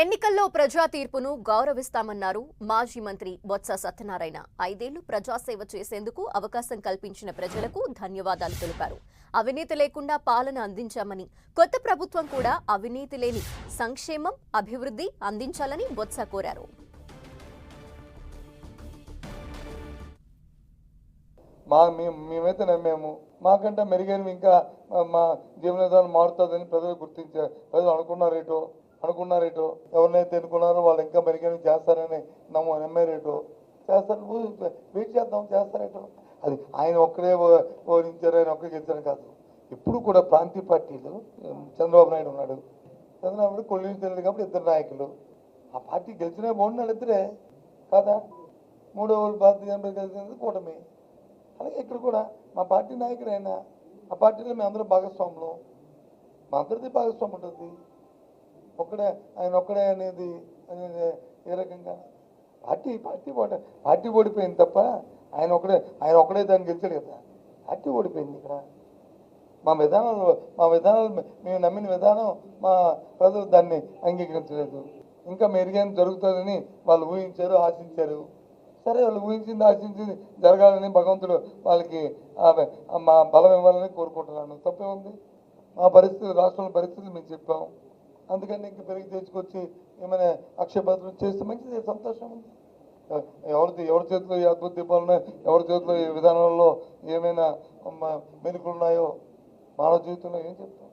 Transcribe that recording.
ఎన్నికల్లో ప్రజా తీర్పును గౌరవిస్తామన్నారు మాజీ మంత్రి బొత్స సత్యనారాయణ. 5 ఏళ్లు ప్రజాసేవ చేసేందుకు అవకాశం కల్పించిన ప్రజలకు ధన్యవాదాలు తెలిపారు. అవినీతి లేకుండా పాలన అందించామని, కొత్త ప్రభుత్వం కూడా అవినీతి లేని సంక్షేమం, అభివృద్ధి అందించాలని బొత్స కోరారు. మేమైతే నమ్మాము. మాకంటే మెరుగైనవి ఇంకా మా జీవన విధానం మారుతుందని ప్రజలు గుర్తించారు. ప్రజలు అనుకున్నారేటో ఎవరినైతే ఎన్నుకున్నారో వాళ్ళు ఇంకా మెరుగైనవి చేస్తారని నమ్మారేటో చేస్తారు. వెయిట్ చేద్దాం, చేస్తారేటో. అది ఆయన ఒక్కడే ఓడించారు, ఆయన ఒక్కడే గెలిచారు కాదు. ఇప్పుడు కూడా ప్రాంతీయ పార్టీలు, చంద్రబాబు నాయుడు ఉన్నాడు, చంద్రబాబు నాయుడు కొల్లిని తెలియదు కాబట్టి ఇద్దరు నాయకులు. ఆ పార్టీ గెలిచినా బాగున్నాడు ఇద్దరే కాదా. మూడో భారతీయ జనతా గెలిచినది కూటమి. అలాగే ఇక్కడ కూడా మా పార్టీ నాయకుడు అయినా ఆ పార్టీలో మేము అందరూ భాగస్వాములు, మా అందరిది భాగస్వామి ఉంటుంది. ఆయన ఒక్కడే అనేది ఏ రకంగా పార్టీ ఓడిపోయింది తప్ప ఆయన ఒక్కడే దాన్ని గెలిచాడు కదా. పార్టీ ఓడిపోయింది. ఇక్కడ మా విధానాలు మేము నమ్మిన విధానం మా ప్రజలు దాన్ని అంగీకరించలేదు. ఇంకా మెరుగైన జరుగుతుందని వాళ్ళు ఊహించారు, ఆశించారు. సరే, వాళ్ళు ఊహించింది ఆశించింది జరగాలని భగవంతుడు వాళ్ళకి మా బలం ఇవ్వాలని కోరుకుంటున్నాను. తప్పే ఉంది. మా పరిస్థితి, రాష్ట్రంలో పరిస్థితులు మేము చెప్పాం. అందుకని ఇంక పెరిగి తెచ్చుకొచ్చి ఏమైనా అక్షయపాత్రం చేస్తే మంచిది, సంతోషం ఉంది. ఎవరి చేతిలో ఈ అద్భుత దీపాలు ఉన్నాయో, ఎవరి చేతిలో ఈ విధానంలో ఏమైనా మెరుకులు ఉన్నాయో మానవ జీవితంలో ఏం చెప్తాం.